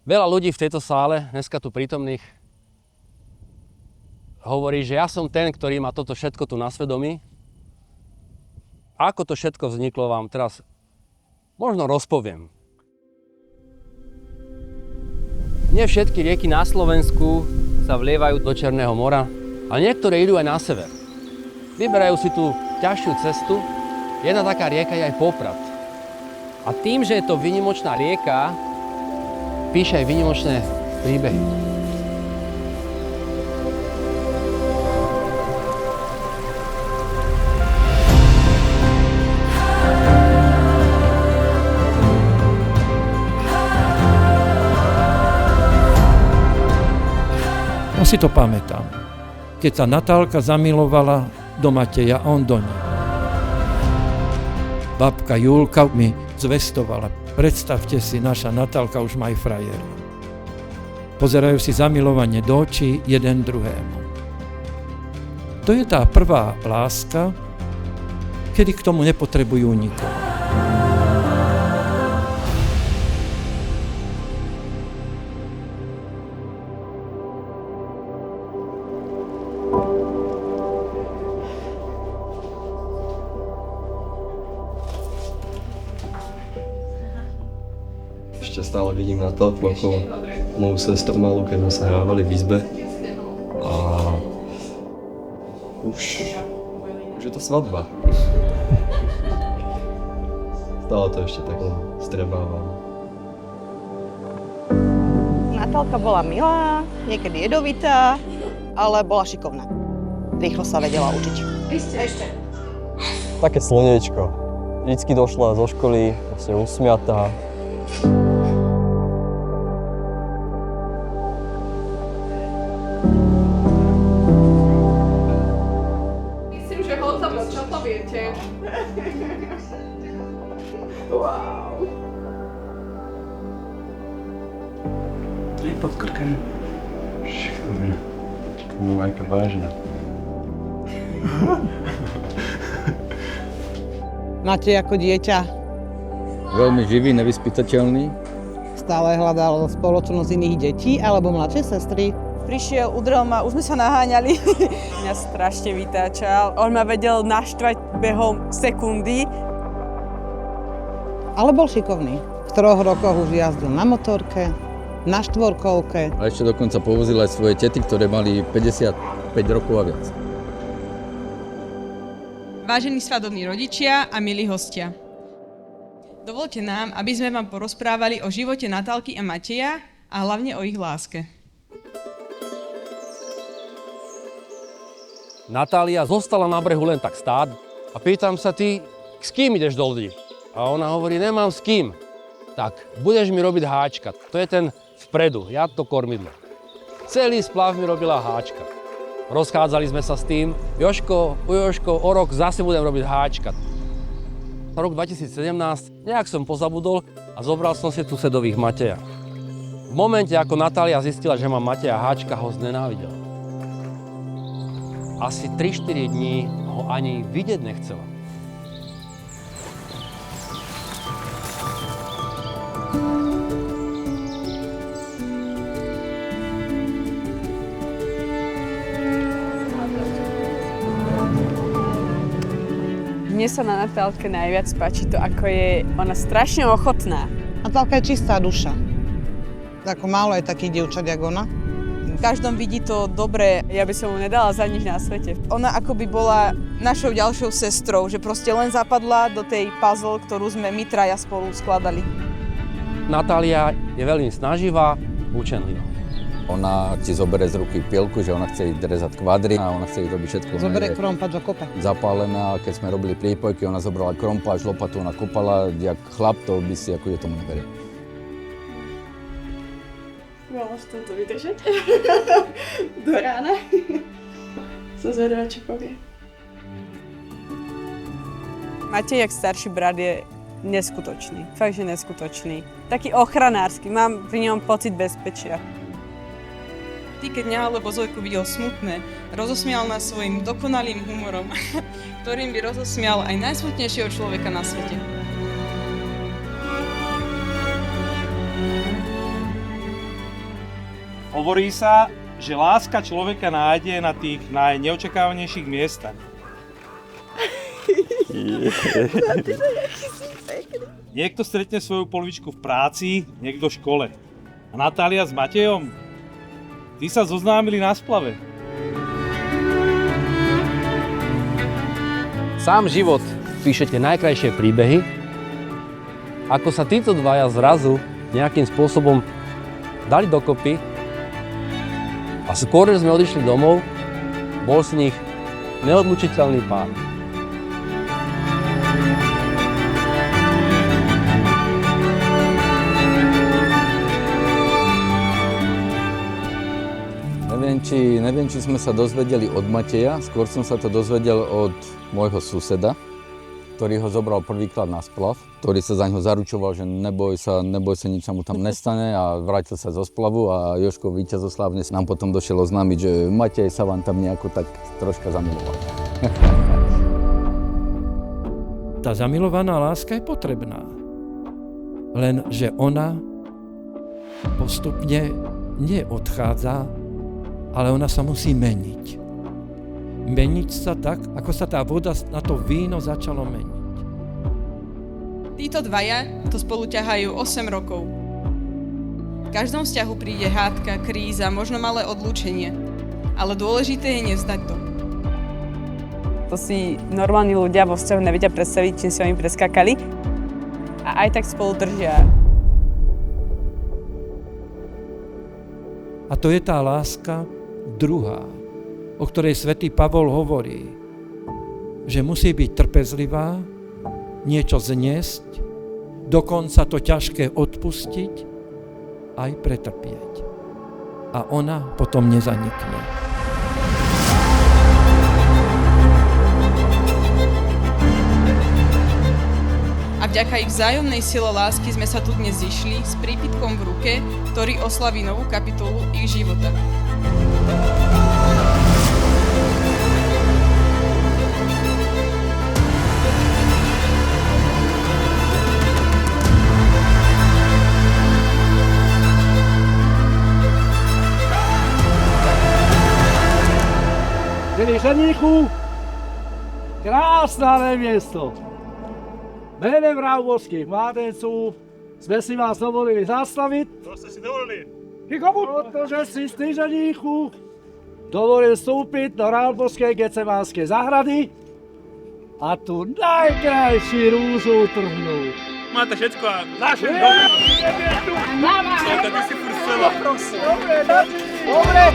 Veľa ľudí v tejto sále, dneska tu prítomných, hovorí, že ja som ten, ktorý má toto všetko tu na svedomí. Ako to všetko vzniklo, vám teraz možno rozpoviem. Nie všetky rieky na Slovensku sa vlievajú do Černého mora, ale niektoré idú aj na sever. Vyberajú si tú ťažšiu cestu. Jedna taká rieka je aj Poprad. A tým, že je to výnimočná rieka, píše aj výnimočné príbehy. Ja si to pamätám, keď sa Natálka zamilovala do Mateja a on do nej. Babka Julka mi zvestovala: predstavte si, naša Natálka už má aj frajera. Pozerajú si zamilovanie do očí jeden druhému. To je tá prvá láska, kedy k tomu nepotrebujú nikoho. Ešte stále vidím Natálku ako moju sestru malú, keď sme sa hrávali v izbe. A už je to svadba. Stále to ešte tak strebávam. Natálka bola milá, niekedy jedovitá, ale bola šikovná. Rýchlo sa vedela učiť. Ešte. Také slniečko. Vždycky došla zo školy, vlastne usmiatá. Čo to viete? Wow. Je pod krkem. Šikovne. Majka vážna. Matej ako dieťa Veľmi živý, nevyspytateľný. stále hľadal spoločnosť iných detí alebo mladšej sestry. Prišiel, udrel ma, už sme sa naháňali. Mňa strašne vytáčal. On ma vedel naštvať behom sekundy. Ale bol šikovný. V 3 rokoch už jazdil na motorke, na štvorkolke. A ešte dokonca povozil aj svoje tety, ktoré mali 55 rokov a viac. Vážení svadobní rodičia a milí hostia. Dovoľte nám, aby sme vám porozprávali o živote Natálky a Mateja a hlavne o ich láske. Natália zostala na brehu len tak stáť a pýtam sa: ty s kým ideš do lodi? A ona hovorí: nemám s kým. Tak, budeš mi robiť háčka. To je ten vpredu, ja to kormidlo. Celý splav mi robila háčka. Rozchádzali sme sa s tým: Jožko, o rok zase budem robiť háčka. Rok 2017, nejak som pozabudol a zobral som si tu sedových Mateja. V momente, ako Natália zistila, že mám Mateja háčka, ho znenávidela. Asi 3-4 dní ho ani vidieť nechcela. Mne sa na Natálke najviac páči to, ako je ona strašne ochotná. Natálka je čistá duša. Ako málo je takých dievčat, jak ona. V každom vidí to dobré, ja by som mu nedala za nič na svete. Ona akoby bola našou ďalšou sestrou, že proste len zapadla do tej puzzle, ktorú sme my traja spolu skladali. Natália je veľmi snaživá, učenlivá. Ona ti zoberie z ruky pilku, že ona chce ísť rezať kvadry a ona chce ísť robiť všetko. Zoberie krompač a kope. Zapálená, keď sme robili prípojky, ona zobrala krompáč, lopatu, ona kopala, jak chlap, to by si ako je tomu neveril. Mala som to vydržať do rána. Som zvedavá, čo povie. Matej, jak starší brat, je neskutočný. Fakt, že neskutočný. Taký ochranársky, mám pri ňom pocit bezpečia. Ty, keď mňa alebo Zojku videl smutné, rozosmial nás svojim dokonalým humorom, ktorým by rozosmial aj najsmutnejšieho človeka na svete. Hovorí sa, že láska človeka nájde na tých najneočakávanejších miestach. Niekto stretne svoju polovičku v práci, niekto v škole. A Natália s Matejom? Tí sa zoznámili na splave. Sám život píše tie najkrajšie príbehy, ako sa títo dvaja zrazu nejakým spôsobom dali dokopy a skôr, než sme odišli domov, bol z nich neodlučiteľný pár. Neviem, či sme sa dozvedeli od Mateja, skôr som sa to dozvedel od môjho suseda, ktorý ho zobral prvýkrát na splav, ktorý sa za ňo zaručoval, že neboj sa, nič sa mu tam nestane a vrátil sa zo splavu a Jožko víťazoslávne nám potom došiel oznámiť, že Matej sa vám tam nejako tak troška zamiloval. Tá zamilovaná láska je potrebná, len že ona postupne neodchádza, ale ona sa musí meniť. Meniť sa tak, ako sa tá voda na to víno začalo meniť. Títo dvaja to spolu ťahajú 8 rokov. V každom vzťahu príde hádka, kríza, možno malé odlúčenie. Ale dôležité je nevzdať to. To si normálni ľudia vo vzťahu nevedia predstaviť, čím si oni preskakali. A aj tak spolu držia. A to je tá láska druhá, o ktorej svätý Pavol hovorí, že musí byť trpezlivá, niečo zniesť, dokonca to ťažké odpustiť, aj pretrpieť. A ona potom nezanikne. A vďaka ich vzájomnej sile lásky sme sa tu dnes zišli s prípitkom v ruke, ktorý oslaví novú kapitolu ich života. Milí ženíchu, krásne miesto. Menem Rávovských mládencov sme si vás dovolili zastaviť. To ste si dovolili? Protože si z ženíchu dovolil vstúpiť do Rávovskej Getsemánskej záhrady a tu najkrajší rúžu trhnú. Máte všetko a naše dobre. Ty si furt chcela. Dobre.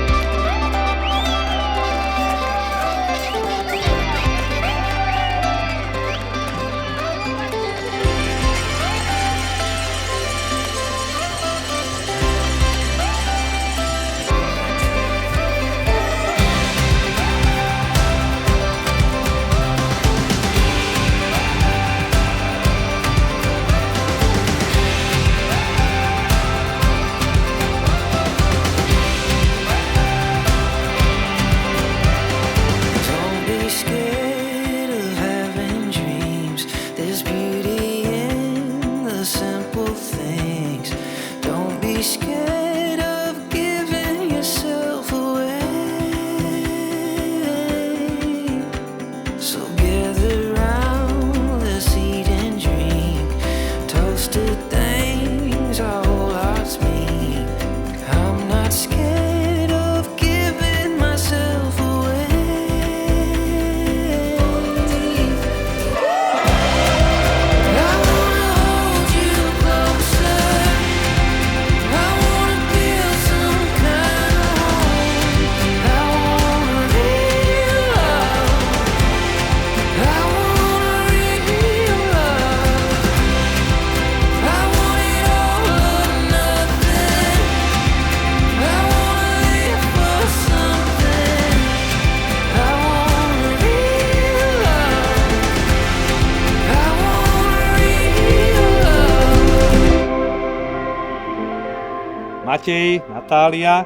Matej, Natália,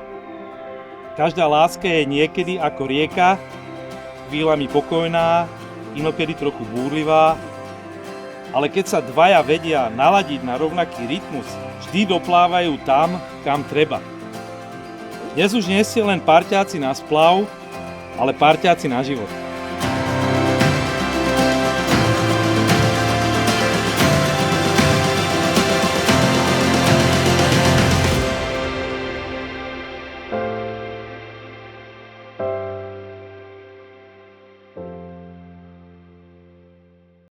každá láska je niekedy ako rieka, chvíľami pokojná, inokedy trochu búrlivá, ale keď sa dvaja vedia naladiť na rovnaký rytmus, vždy doplávajú tam, kam treba. Dnes už nie ste len parťáci na splav, ale parťáci na život.